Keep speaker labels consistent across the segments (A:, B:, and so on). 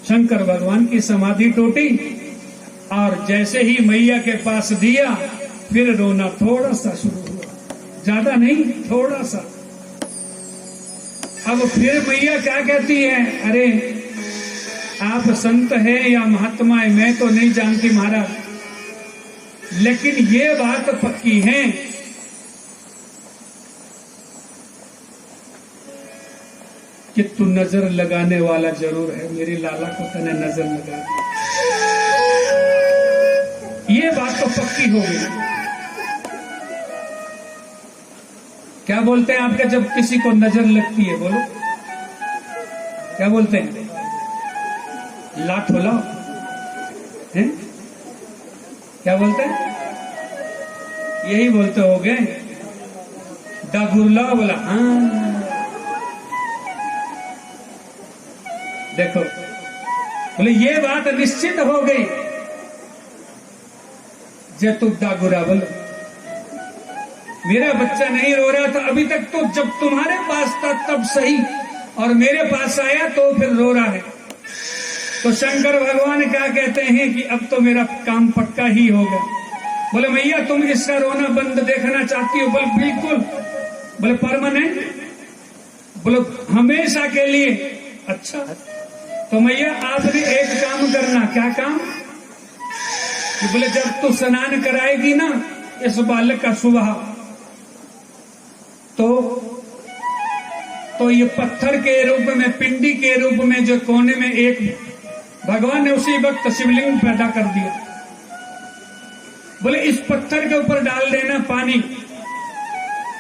A: शंकर भगवान की समाधि टूटी और जैसे ही मैया के पास दिया फिर रोना थोड़ा सा शुरू हुआ, ज्यादा नहीं, थोड़ा सा। अब फिर मैया क्या कहती है, अरे आप संत है या महात्मा है मैं तो नहीं जानती महाराज, लेकिन ये बात पक्की है कि तू नजर लगाने वाला जरूर है, मेरे लाला को तने नजर लगा, ये बात तो पक्की हो गई। क्या बोलते हैं आपके जब किसी को नजर लगती है, बोलो क्या बोलते हैं? लाठ होला है, क्या बोलते हैं? यही बोलते हो गए, डागुरला बोला। हाँ देखो, बोले ये बात निश्चित हो गई, जे तू डागुरा बोलो, मेरा बच्चा नहीं रो रहा था अभी तक, तो जब तुम्हारे पास था तब सही, और मेरे पास आया तो फिर रो रहा है। तो शंकर भगवान क्या कहते हैं कि अब तो मेरा काम पक्का ही होगा। बोले मैया तुम इसका रोना बंद देखना चाहती हो? बोले बिल्कुल। बोले परमानेंट? बोले हमेशा के लिए। अच्छा तो मैया आपने एक काम करना। क्या काम? कि बोले जब तू स्नान कराएगी ना इस बालक का सुबह, तो ये पत्थर के रूप में, पिंडी के रूप में जो कोने में एक भगवान ने उसी वक्त शिवलिंग पैदा कर दिया। बोले इस पत्थर के ऊपर डाल देना पानी,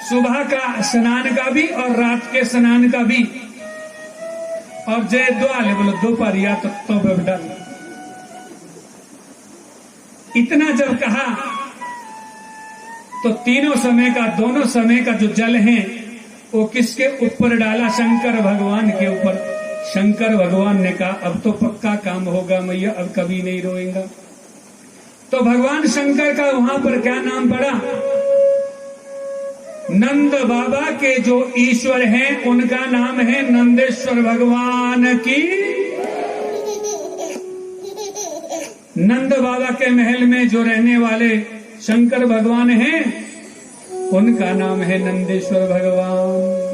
A: सुबह का स्नान का भी और रात के स्नान का भी, और जय द्वाले बोलो दोपहर या तो डाल। इतना जब कहा तो तीनों समय का, दोनों समय का जो जल है वो किसके ऊपर डाला? शंकर भगवान के ऊपर। शंकर भगवान ने कहा अब तो पक्का काम होगा मैया, अब कभी नहीं रोएगा। तो भगवान शंकर का वहां पर क्या नाम पड़ा? नंद बाबा के जो ईश्वर हैं उनका नाम है नंदेश्वर भगवान की। नंद बाबा के महल में जो रहने वाले शंकर भगवान हैं उनका नाम है नंदेश्वर भगवान।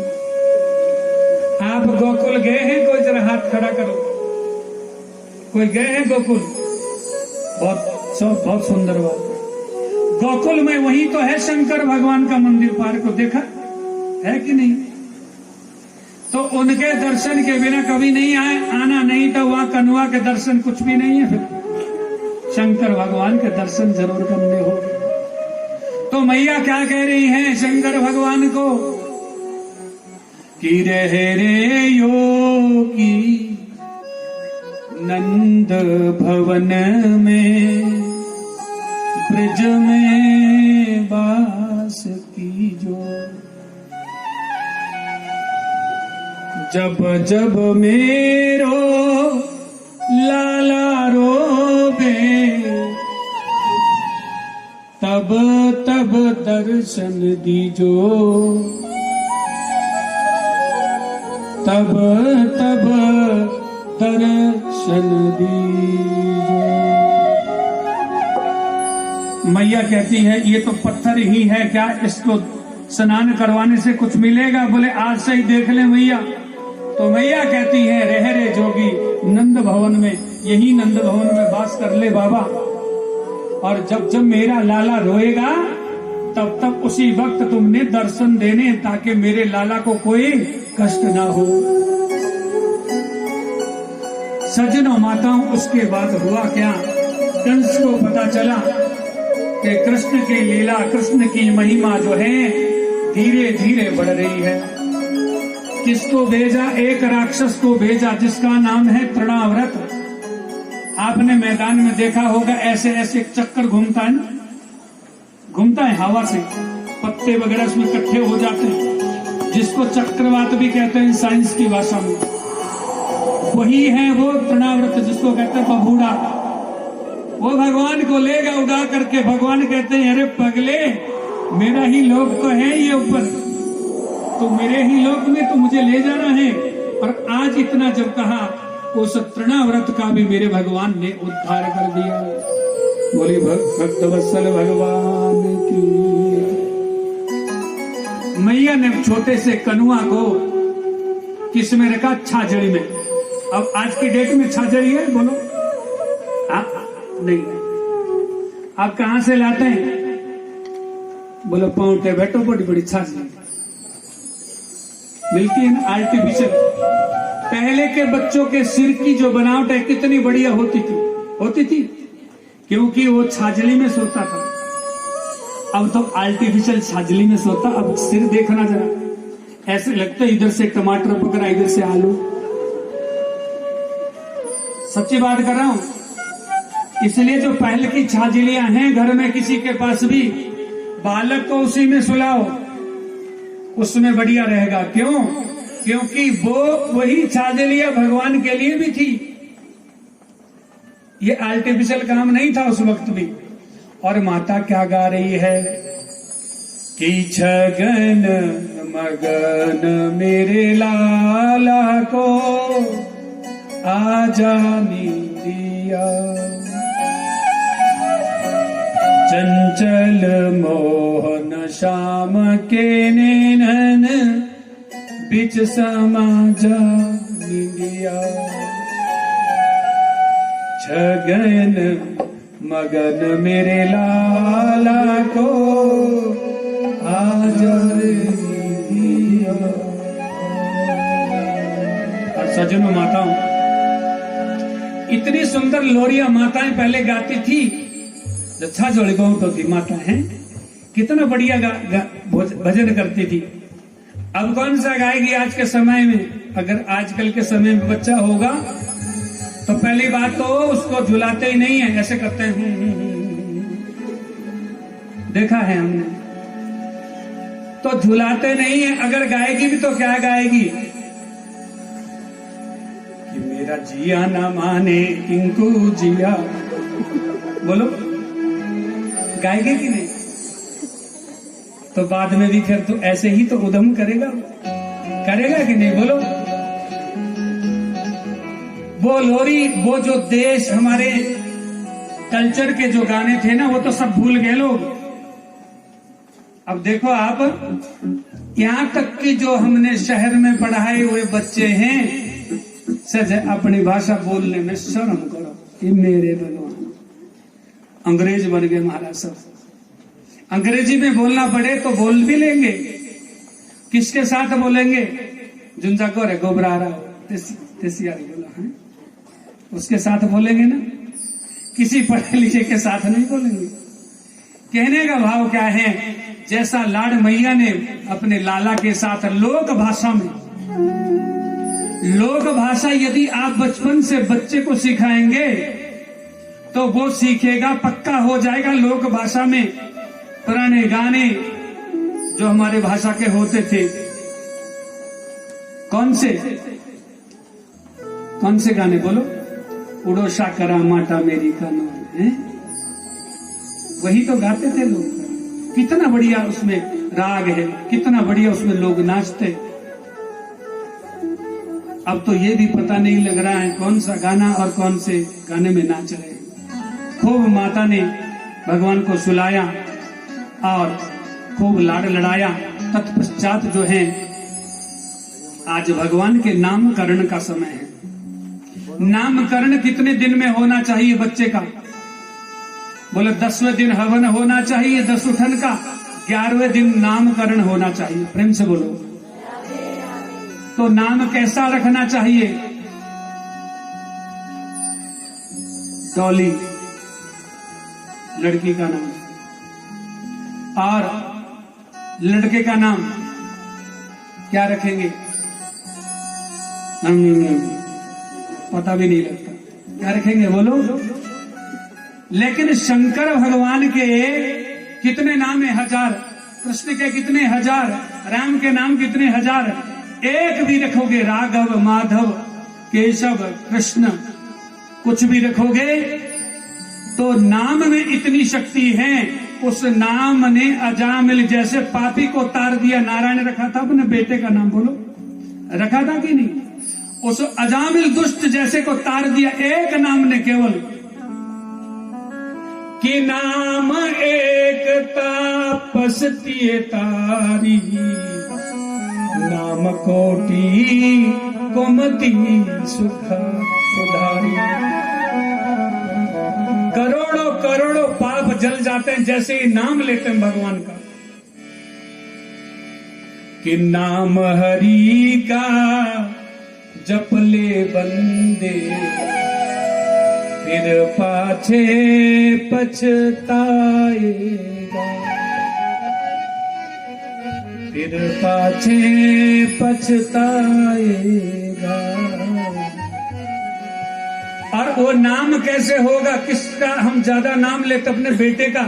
A: आप गोकुल गए हैं? कोई जरा हाथ खड़ा करो। कोई गए हैं गोकुल? बहुत सुंदर बात। गोकुल में वही तो है शंकर भगवान का मंदिर, पार्क को देखा है कि नहीं? तो उनके दर्शन के बिना कभी नहीं आना नहीं तो वहां कन्वा के दर्शन कुछ भी नहीं है। फिर शंकर भगवान के दर्शन जरूर करने हो। तो मैया क्या कह रही हैं शंकर भगवान को कि रहे रे योगी नंद भवन में, ब्रज में वास कीजो, जब जब मेरो लाला रोबे, तब तब दर्शन दीजो, तब तब दर्शन दीजो। मैया कहती है ये तो पत्थर ही है, क्या इसको स्नान करवाने से कुछ मिलेगा? बोले आज से ही देख ले मैया। तो मैया कहती है रह रे जोगी नंद भवन में, यही नंद भवन में वास कर ले बाबा, और जब जब मेरा लाला रोएगा तब तब उसी वक्त तुमने दर्शन देने, ताकि मेरे लाला को कोई कष्ट ना हो। सज्जनों माताओं, उसके बाद हुआ क्या? कंस को पता चला कि कृष्ण की लीला, कृष्ण की महिमा जो है धीरे धीरे बढ़ रही है। किसको भेजा? एक राक्षस को भेजा जिसका नाम है तृणाव्रत। आपने मैदान में देखा होगा ऐसे ऐसे एक चक्कर घूमता है ना, घूमता है हवा से, पत्ते वगैरह उसमें इकट्ठे हो जाते हैं, जिसको चक्रवात भी कहते हैं साइंस की भाषा में। वही है वो तृणाव्रत, जिसको कहते हैं बबूढ़ा। वो भगवान को लेगा उड़ा करके। भगवान कहते हैं अरे पगले, मेरा ही लोक तो है ये ऊपर, तो मेरे ही लोक में तो मुझे ले जाना है। और आज इतना जब कहा उस तृणाव्रत का भी मेरे भगवान ने उद्धार कर दिया। बोली भक्तवत्सल भगवान की। मैया ने छोटे से कनुआ को किस में रखा? छाजड़ी में। अब आज की डेट में छाजड़ी है? बोलो नहीं। आप कहां से लाते हैं? बोलो पौटे बैठो, बड़ी बड़ी छाजड़ी मिलती है ना, आर्टिफिशियल। पहले के बच्चों के सिर की जो बनावट है कितनी बढ़िया होती थी, क्योंकि वो छाजली में सोता था। अब तो आर्टिफिशियल छाजली में सोता। अब सिर देखना जरा, ऐसे लगता है इधर से टमाटर पकड़ा, इधर से आलू। सच्ची बात कर रहा हूं। इसलिए जो पहले की छाजलियां हैं घर में किसी के पास भी, बालक को उसी में सुलाओ, उसमें बढ़िया रहेगा। क्यों? क्योंकि वो वही छाजलियां भगवान के लिए भी थी। ये आर्टिफिशियल काम नहीं था उस वक्त भी। और माता क्या गा रही है कि छगन मगन मेरे लाला को आजा दिया, चंचल मोहन श्याम के नैनन बिच समाजा दिया। छगन मगन मेरे लाला को आजा दिया। और सज्जनों माताओं, इतनी सुंदर लोरियां माताएं पहले गाती थी। अच्छा जोड़ी गौ तो थी माता है, कितना बढ़िया भजन करती थी। अब कौन सा गाएगी आज के समय में? अगर आजकल के समय में बच्चा होगा तो पहली बात तो उसको झुलाते ही नहीं है, ऐसे करते हैं। देखा है हमने, तो झुलाते नहीं है। अगर गाएगी भी तो क्या गाएगी कि मेरा जिया ना माने टिंकू जिया। बोलो गाएगी कि नहीं? तो बाद में भी फिर तो ऐसे ही तो उधम करेगा कि नहीं? बोलो। वो लोरी, वो जो देश हमारे कल्चर के जो गाने थे ना, वो तो सब भूल गए लोग। अब देखो आप, यहां तक कि जो हमने शहर में पढ़ाए हुए बच्चे हैं, सच अपनी भाषा बोलने में शर्म करो। ये मेरे भगवान अंग्रेज बन गए महाराज सब। अंग्रेजी में बोलना पड़े तो बोल भी लेंगे। किसके साथ बोलेंगे? जुंजा को रे गोबरा रहा बोला है, उसके साथ बोलेंगे ना। किसी पढ़े लिखे के साथ नहीं बोलेंगे। कहने का भाव क्या है? जैसा लाड मैया ने अपने लाला के साथ लोक भाषा में, लोक भाषा यदि आप बचपन से बच्चे को सिखाएंगे तो वो सीखेगा, पक्का हो जाएगा लोक भाषा में। पुराने गाने जो हमारे भाषा के होते थे, कौन से गाने? बोलो। उड़ोसा करा माटा मेरी का नाम है, वही तो गाते थे लोग। कितना बढ़िया उसमें राग है, कितना बढ़िया उसमें लोग नाचते। अब तो ये भी पता नहीं लग रहा है कौन सा गाना और कौन से गाने में नाच रहे हैं। खूब माता ने भगवान को सुलाया और खूब लाड़ लड़ाया। तत्पश्चात जो है, आज भगवान के नामकरण का समय है। नामकरण कितने दिन में होना चाहिए बच्चे का? बोले 10वें दिन हवन होना चाहिए 10 उठन का, 11वें दिन नामकरण होना चाहिए। प्रेम से बोलो। तो नाम कैसा रखना चाहिए? डॉली लड़की का नाम, और लड़के का नाम क्या रखेंगे? पता भी नहीं लगता क्या रखेंगे, बोलो। लेकिन शंकर भगवान के कितने नाम है? 1000। कृष्ण के कितने? 1000। राम के नाम कितने? 1000। एक भी रखोगे, राघव, माधव, केशव, कृष्ण, कुछ भी रखोगे तो नाम में इतनी शक्ति है। उस नाम ने अजामिल जैसे पापी को तार दिया। नारायण रखा था अपने बेटे का नाम, बोलो, रखा था कि नहीं? उस अजामिल दुष्ट जैसे को तार दिया एक नाम ने केवल, कि नाम एक तापसती तारी, नाम कोटि कुमति सुधारी। करोड़ों करोड़ों पाप जल जाते हैं जैसे ही नाम लेते हैं भगवान का, कि नाम हरि का जप ले बंदे, फिर पाछे पछताएगा, फिर पाछे पछताएगा। और वो नाम कैसे होगा, किसका हम ज्यादा नाम लेते अपने बेटे का,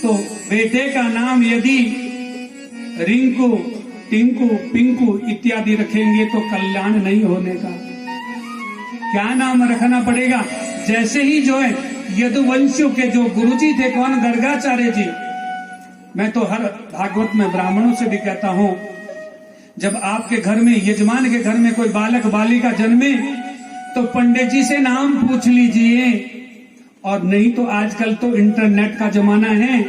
A: तो बेटे का नाम यदि रिंकू, टिंकू, पिंकू इत्यादि रखेंगे तो कल्याण नहीं होने का। क्या नाम रखना पड़ेगा? जैसे ही जो है यदुवंशियों के जो गुरुजी थे, कौन? गर्गाचार्य जी। मैं तो हर भागवत में ब्राह्मणों से भी कहता हूं, जब आपके घर में, यजमान के घर में कोई बालक बालिका जन्मे तो पंडित जी से नाम पूछ लीजिए, और नहीं तो आजकल तो इंटरनेट का जमाना है।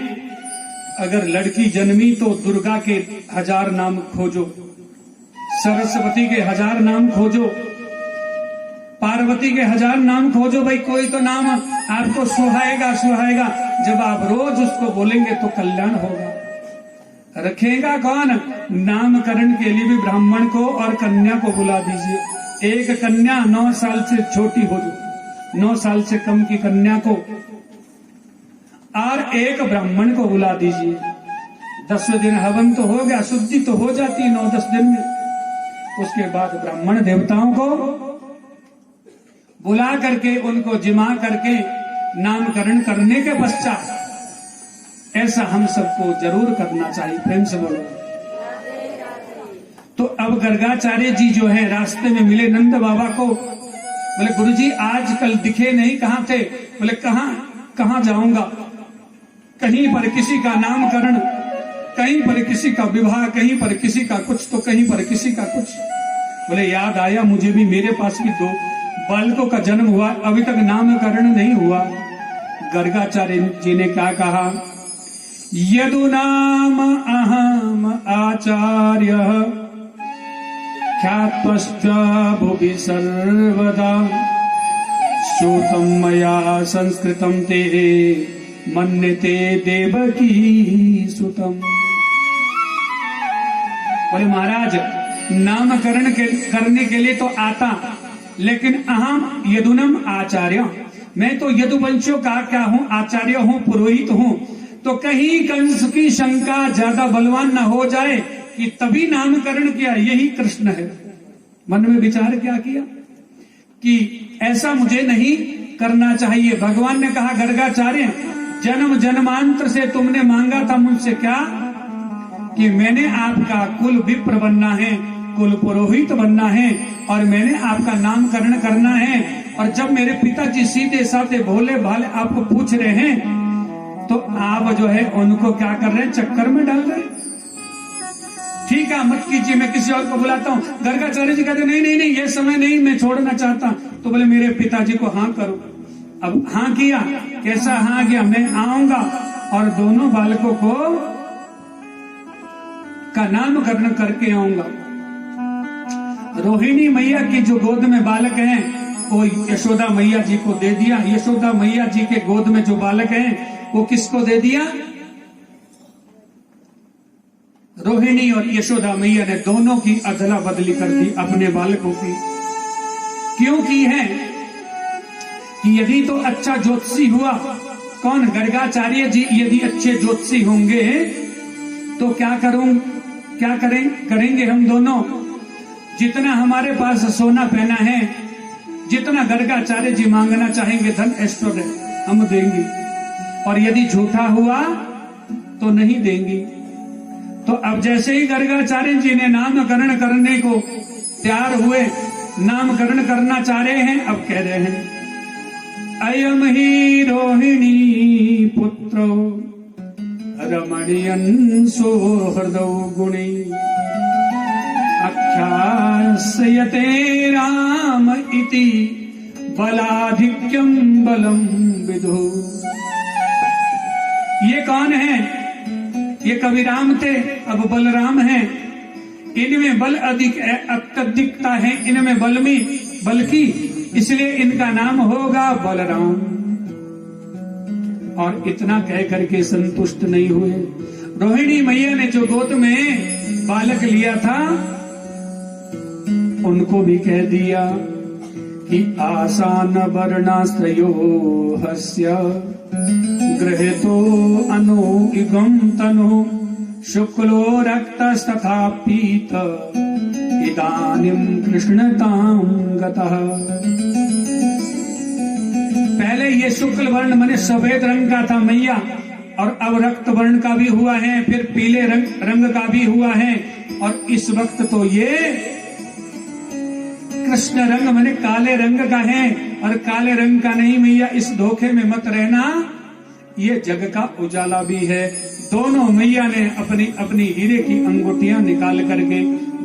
A: अगर लड़की जन्मी तो दुर्गा के 1000 नाम खोजो, सरस्वती के 1000 नाम खोजो, पार्वती के 1000 नाम खोजो, भाई कोई तो नाम आपको सुहाएगा सुहाएगा। जब आप रोज उसको बोलेंगे तो कल्याण होगा। रखेगा कौन? नामकरण के लिए भी ब्राह्मण को और कन्या को बुला दीजिए। एक कन्या 9 साल से छोटी हो जो, 9 साल से कम की कन्या को, और एक ब्राह्मण को बुला दीजिए। 10वें दिन हवन तो हो गया, शुद्धि तो हो जाती है 9-10 दिन में। उसके बाद ब्राह्मण देवताओं को बुला करके उनको जिमा करके नामकरण करने के पश्चात ऐसा हम सबको जरूर करना चाहिए। प्रेम से बोलो। तो अब गर्गाचार्य जी जो है रास्ते में मिले नंद बाबा को, बोले गुरुजी आजकल दिखे नहीं, कहाँ थे? बोले कहाँ जाऊंगा, कहीं पर किसी का नामकरण, कहीं पर किसी का विवाह, कहीं पर किसी का कुछ, तो कहीं पर किसी का कुछ। बोले याद आया मुझे भी, मेरे पास भी 2 बालकों का जन्म हुआ, अभी तक नामकरण नहीं हुआ। गर्गाचार्य जी ने क्या कहा? यदु नाम अहम आचार्य ख्यातश्च भुवि सर्वदा, श्रुतं मया संस्कृतं ते मन्यते देवकी सुतम। बोले महाराज नामकरण करने के लिए तो आता, लेकिन अहम यदुनम आचार्य, मैं तो यदुवंशियों का क्या हूं? आचार्य हूं, पुरोहित हूं। तो कहीं कंस की शंका ज्यादा बलवान न हो जाए कि तभी नामकरण किया, यही कृष्ण है। मन में विचार क्या किया कि ऐसा मुझे नहीं करना चाहिए। भगवान ने कहा गर्गाचार्य, जन्म जन्मांतर से तुमने मांगा था मुझसे क्या? कि मैंने आपका कुल विप्र बनना है, कुल पुरोहित बनना है, और मैंने आपका नामकरण करना है। और जब मेरे पिताजी सीधे साधे भोले भाले आपको पूछ रहे हैं, तो आप जो है उनको क्या कर रहे हैं? चक्कर में डाल रहे हैं। ठीक है, मत कीजिए, मैं किसी और को बुलाता हूँ। गर्गाचार्य जी कहते नहीं नहीं नहीं, ये समय नहीं, मैं छोड़ना चाहता। तो बोले मेरे पिताजी को हाँ करो। अब हाँ किया। कैसा हाँ किया? मैं आऊंगा और दोनों बालकों को का नामकरण करके आऊंगा। रोहिणी मैया की जो गोद में बालक हैं वो यशोदा मैया जी को दे दिया। यशोदा मैया जी के गोद में जो बालक हैं वो किसको दे दिया? रोहिणी और यशोदा मैया ने दोनों की अदला बदली कर दी अपने बालकों की। क्यों की है? कि यदि तो अच्छा ज्योतिषी हुआ, कौन? गर्गाचार्य जी यदि अच्छे ज्योतिषी होंगे तो क्या करेंगे हम दोनों? जितना हमारे पास सोना पहना है, जितना गर्गाचार्य जी मांगना चाहेंगे धन ऐश्वर्य हम देंगे, और यदि झूठा हुआ तो नहीं देंगी। तो अब जैसे ही गर्गाचार्य जी ने नामकरण करने को तैयार हुए, नामकरण करना चाह रहे हैं, अब कह रहे हैं अयम ही रोहिणी पुत्रो रमणीयन सौहृदौ गुणी ख्यास्यते राम इति बलाधिक्यम बलम विदु। ये कौन है? ये कवि राम थे, अब बलराम हैं। इनमें बल अत्यधिकता है, इनमें बल की, इसलिए इनका नाम होगा बलराम। और इतना कह करके संतुष्ट नहीं हुए। रोहिणी मैया ने जो गोद में बालक लिया था उनको भी कह दिया कि आसान वर्णाश्रयो हस्य गृहीतो अनुइगं तनु शुक्लो रक्तस्तथा पीत इदानीं कृष्णतां गतः। पहले ये शुक्ल वर्ण माने सफेद रंग का था मैया, और अब रक्त वर्ण का भी हुआ है, फिर पीले रंग का भी हुआ है, और इस वक्त तो ये कृष्ण रंग माने काले रंग का है। और काले रंग का नहीं मैया, इस धोखे में मत रहना, ये जग का उजाला भी है। दोनों मैया ने अपनी अपनी हीरे की अंगूठियां निकाल करके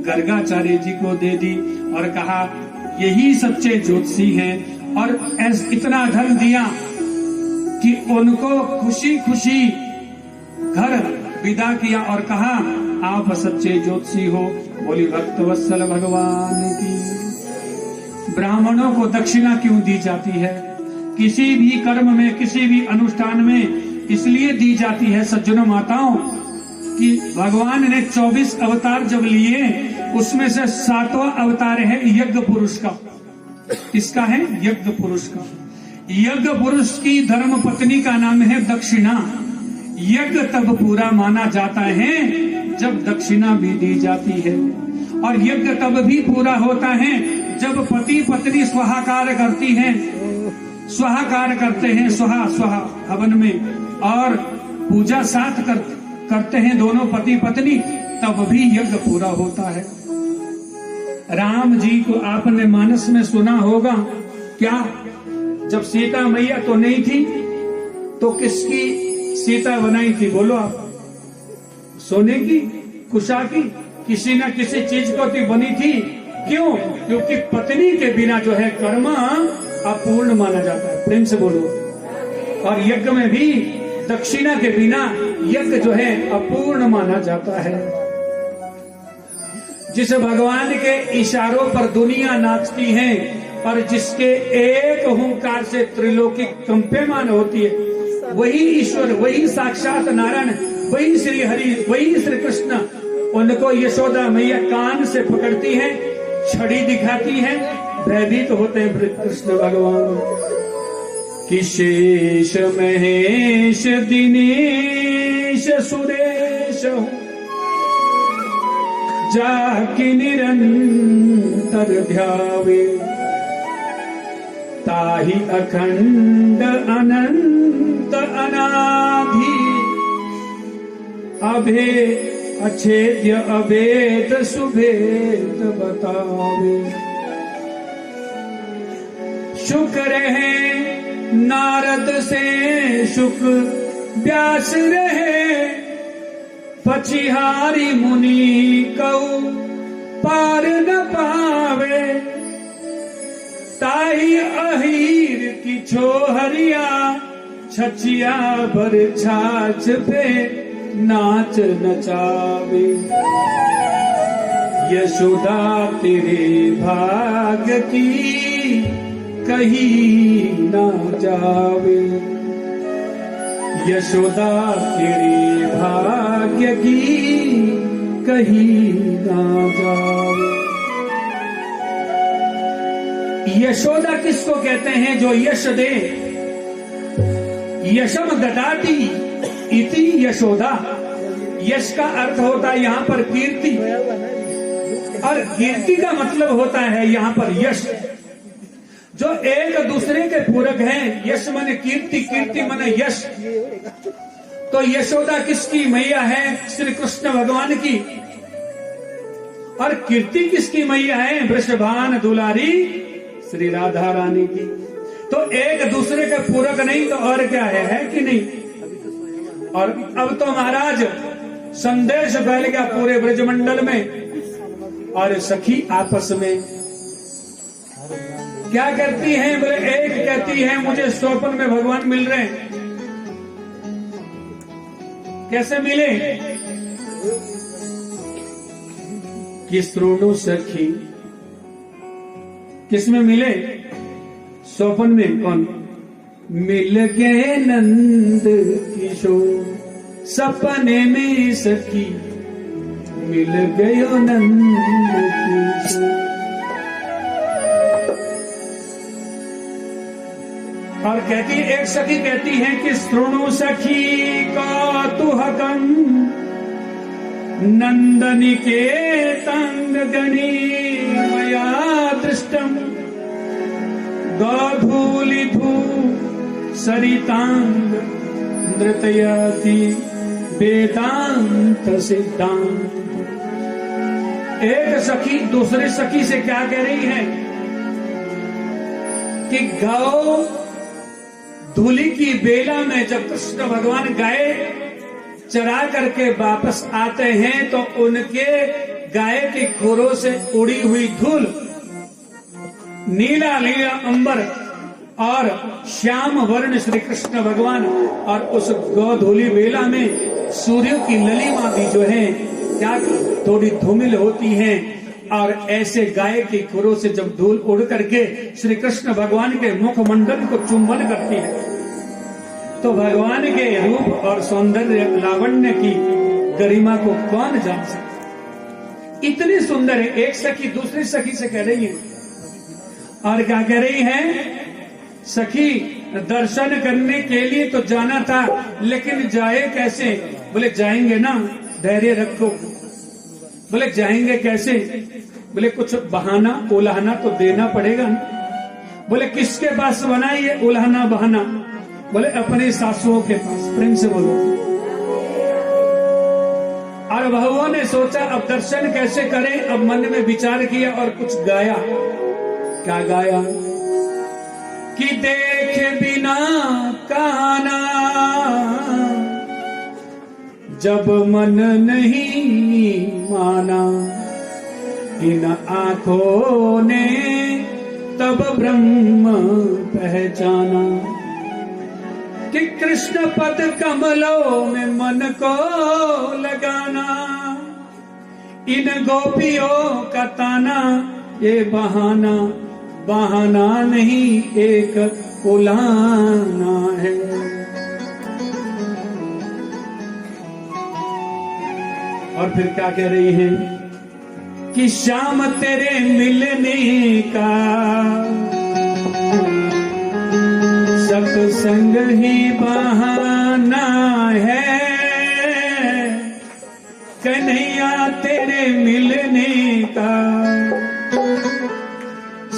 A: गर्गाचार्य जी को दे दी और कहा यही सच्चे ज्योतिषी हैं। और इतना धन दिया कि उनको खुशी खुशी घर विदा किया और कहा आप सच्चे ज्योतिषी हो। बोली भक्त वत्सल भगवान की। ब्राह्मणों को दक्षिणा क्यों दी जाती है? किसी भी कर्म में, किसी भी अनुष्ठान में इसलिए दी जाती है सज्जनों माताओं कि भगवान ने 24 अवतार जब लिए, उसमें से 7वां अवतार है यज्ञ पुरुष का। इसका है यज्ञ पुरुष का। यज्ञ पुरुष की धर्म पत्नी का नाम है दक्षिणा। यज्ञ तब पूरा माना जाता है जब दक्षिणा भी दी जाती है, और यज्ञ तब भी पूरा होता है जब पति पत्नी स्वाहाकार करती हैं, स्वाहाकार करते हैं, स्वाहा स्वाहा हवन में, और पूजा साथ करते हैं दोनों पति पत्नी, तब भी यज्ञ पूरा होता है। राम जी को आपने मानस में सुना होगा क्या? जब सीता मैया तो नहीं थी तो किसकी सीता बनाई थी? बोलो आप। सोने की, कुशा की, किसी न किसी चीज को तो बनी थी। क्यों? क्योंकि पत्नी के बिना जो है कर्म अपूर्ण माना जाता है। प्रेम से बोलो। और यज्ञ में भी दक्षिणा के बिना यज्ञ जो है अपूर्ण माना जाता है। जिस भगवान के इशारों पर दुनिया नाचती है और जिसके एक हुंकार से त्रिलोकी कंपेमान होती है, वही ईश्वर, वही साक्षात नारायण, वही श्री हरि, वही श्री कृष्ण, उनको यशोदा मैया कान से पकड़ती है, छड़ी दिखाती है, भयभीत होते हैं कृष्ण भगवान। कि शेष महेश दिनेश सुरेश जाके निरंतर ध्यावे, ताहि अखंड अनंत अनाधि अभे अच्छेद्य अभेद सुभेद बतावे। शुक्र है नारद से शुक व्यास रहे, पछिहारी मुनि कऊ पार न पावे, ताई अहीर की छोहरिया छचिया भर छाछ पे नाच नचावे। यशोदा तेरे भाग की कहीं ना जावे, यशोदा तेरे भाग्य की कहीं ना जावे। यशोदा किसको कहते हैं? जो यश दे। यशम ददाती इति यशोदा। यश का अर्थ होता है यहाँ पर कीर्ति, और कीर्ति का मतलब होता है यहाँ पर यश, जो एक दूसरे के पूरक हैं। यश माने कीर्ति, कीर्ति माने यश। तो यशोदा किसकी मैया है? श्री कृष्ण भगवान की। और कीर्ति किसकी मैया है? वृषभान दुलारी श्री राधा रानी की। तो एक दूसरे के पूरक नहीं तो और क्या है कि नहीं? और अब तो महाराज संदेश फैल गया पूरे ब्रजमंडल में और सखी आपस में क्या करती हैं? बोले एक कहती है मुझे स्वप्न में भगवान मिल रहे हैं। कैसे मिले? कि श्रोणु सखी, किसमें मिले? स्वप्न में। कौन? मिल गए नंद किशोर, सपने में सखी मिल गयो नंद किशोर। और कहती, एक सखी कहती है कि श्रोणु सखी का तुहकम नंदनी के तंग गणी मया दृष्टम गौधूलिधू सरितांग नृत्यति वेदांत सिद्धांत। एक सखी दूसरे सखी से क्या कह रही है कि गौ धूलि की बेला में जब कृष्ण भगवान गाय चरा करके वापस आते हैं तो उनके गाय के खुरों से उड़ी हुई धूल नीला नीला अंबर और श्याम वर्ण श्री कृष्ण भगवान, और उस गौधूलि बेला में सूर्य की ललिमा भी जो है क्या थोड़ी धूमिल होती है, और ऐसे गाय के खुरों से जब धूल उड़ करके श्री कृष्ण भगवान के मुखमंडल को चुंबन करती है तो भगवान के रूप और सौंदर्य लावण्य की गरिमा को कौन जान सकता? इतनी सुंदर है। एक सखी दूसरी सखी से कह रही है, और क्या कह रही है? सखी दर्शन करने के लिए तो जाना था, लेकिन जाए कैसे? बोले जाएंगे ना, धैर्य रखो। बोले जाएंगे कैसे? बोले कुछ बहाना उलाहना तो देना पड़ेगा ना। बोले किसके पास बनाइए उलाहना बहाना? बोले अपने सासुओं के पास। प्रेम से बोलो। और बहुओं ने सोचा अब दर्शन कैसे करें, अब मन में विचार किया और कुछ गाया। क्या गाया? कि देखे बिना काना जब मन नहीं माना, इन आंखों ने तब ब्रह्म पहचाना। कि कृष्ण पद कमलों में मन को लगाना, इन गोपियों का ताना ये बहाना, बहाना नहीं एक उलाहना है। और फिर क्या कह रही है? कि शाम तेरे मिलने का सत्संग ही बहाना है, कन्हैया तेरे मिलने का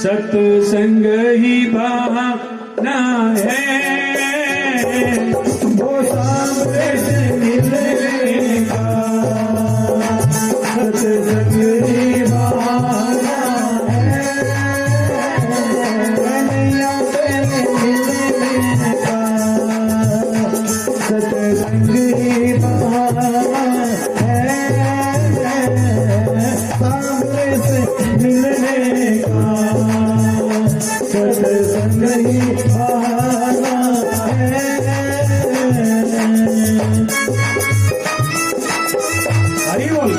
A: सत्संग ही बहाना है। वो सामने से मिलने का सत्संग ही बहाना है, कन्हैया तेरे मिलने का सत्संग ही बहाना है। सामने से मिलने का सत्संग ही बहाना है। हरि बोल।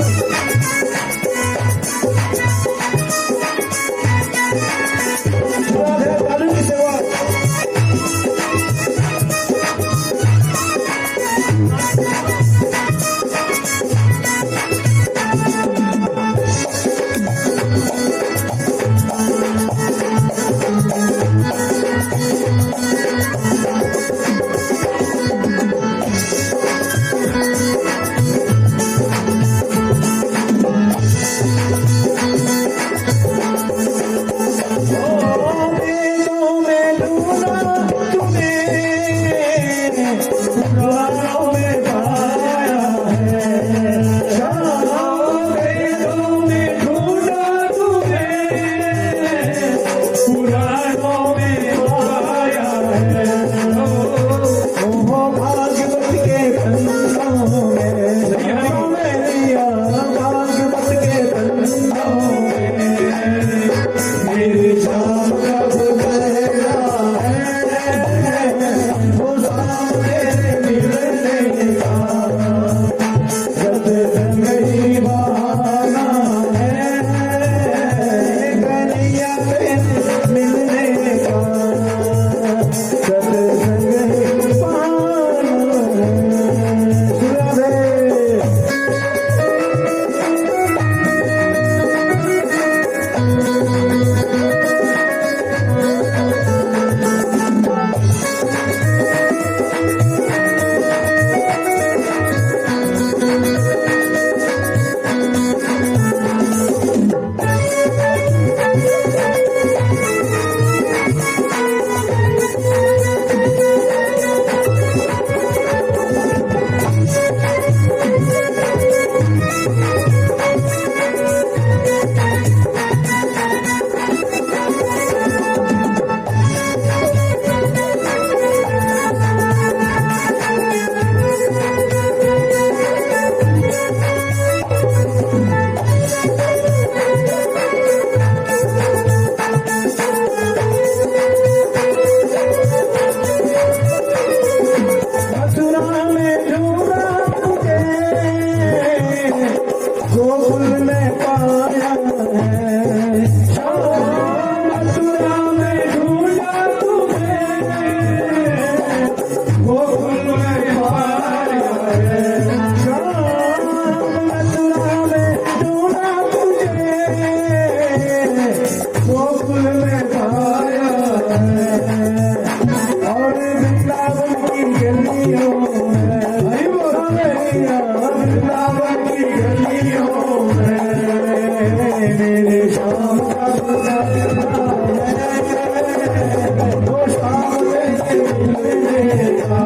B: और वृंदावन की गलियों में, वृंदावन की गलियों में मेरे श्याम का वो शाम से मिलने का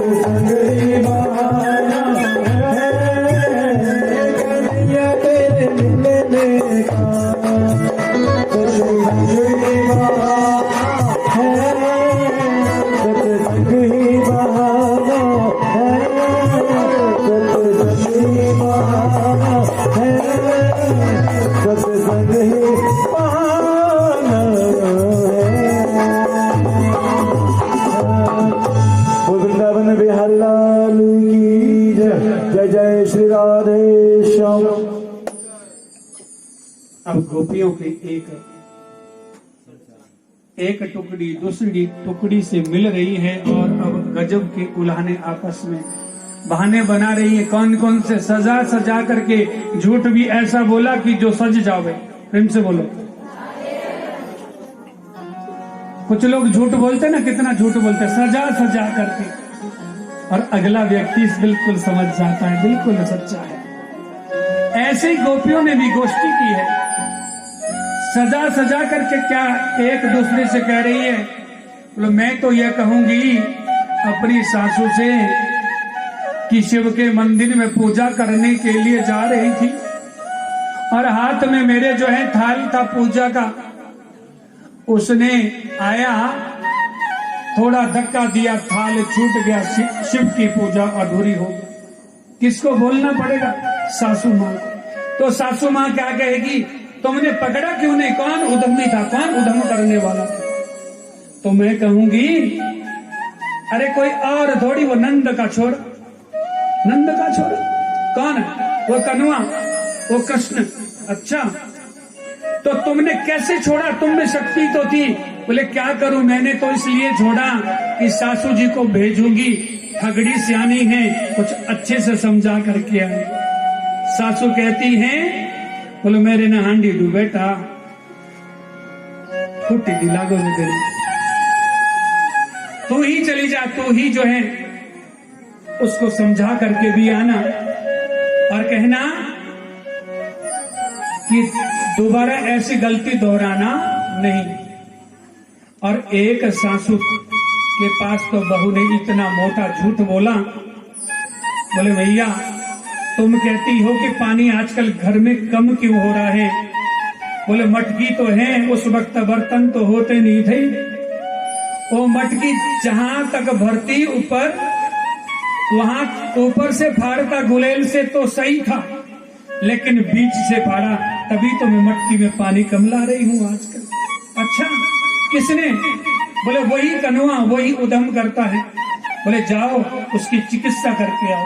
B: सत्संग ही बहाना है, तेरे मिलने का सत्संग ही बहाना है।
A: अब गोपियों के एक टुकड़ी दूसरी टुकड़ी से मिल रही है और अब गजब के उल्हाने आपस में बहाने बना रही है। कौन कौन से सजा सजा करके झूठ भी ऐसा बोला कि जो सज जावे। प्रेम से बोलो। कुछ लोग झूठ बोलते ना, कितना झूठ बोलते सजा सजा करके, और अगला व्यक्ति बिल्कुल समझ जाता है बिल्कुल सच्चा है। ऐसे ही गोपियों ने भी गोष्ठी की है, सजा सजा करके। क्या एक दूसरे से कह रही है, बोलो मैं तो यह कहूंगी अपनी सासू से कि शिव के मंदिर में पूजा करने के लिए जा रही थी और हाथ में मेरे जो है थाल था पूजा का, उसने आया थोड़ा धक्का दिया, थाल छूट गया, शिव की पूजा अधूरी हो गई। किसको बोलना पड़ेगा? सासू माँ को। तो सासू माँ क्या कहेगी, तुमने पकड़ा क्यों नहीं? कौन उद्यमी था? कौन उद्यम करने वाला था? तो मैं कहूंगी अरे कोई और थोड़ी, वो नंद का छोड़, नंद का छोड़ कौन है? वो कन्वा, वो कृष्ण। अच्छा तो तुमने कैसे छोड़ा? तुम में शक्ति तो थी। बोले क्या करूं, मैंने तो इसलिए छोड़ा कि सासू जी को भेजूंगी, ठगड़ी सियानी है, कुछ अच्छे से समझा करके आए। सासू कहती हैं, बोलो मेरे न हांडी दू बेटा, फूटी दी लागो में तेरी, तू ही चली जा, तू ही जो है उसको समझा करके भी आना और कहना कि दोबारा ऐसी गलती दोहराना नहीं। और एक सासू के पास तो बहू ने इतना मोटा झूठ बोला। बोले भैया तुम कहती हो कि पानी आजकल घर में कम क्यों हो रहा है? बोले मटकी तो है, उस वक्त बर्तन तो होते नहीं थे। वो मटकी जहां तक भरती ऊपर वहां ऊपर से फाड़ता गुलेल से तो सही था, लेकिन बीच से फाड़ा, तभी तो मैं मटकी में पानी कम ला रही हूं आजकल। अच्छा किसने? बोले वही कनवा, वही उदम करता है। बोले जाओ उसकी चिकित्सा करके आओ।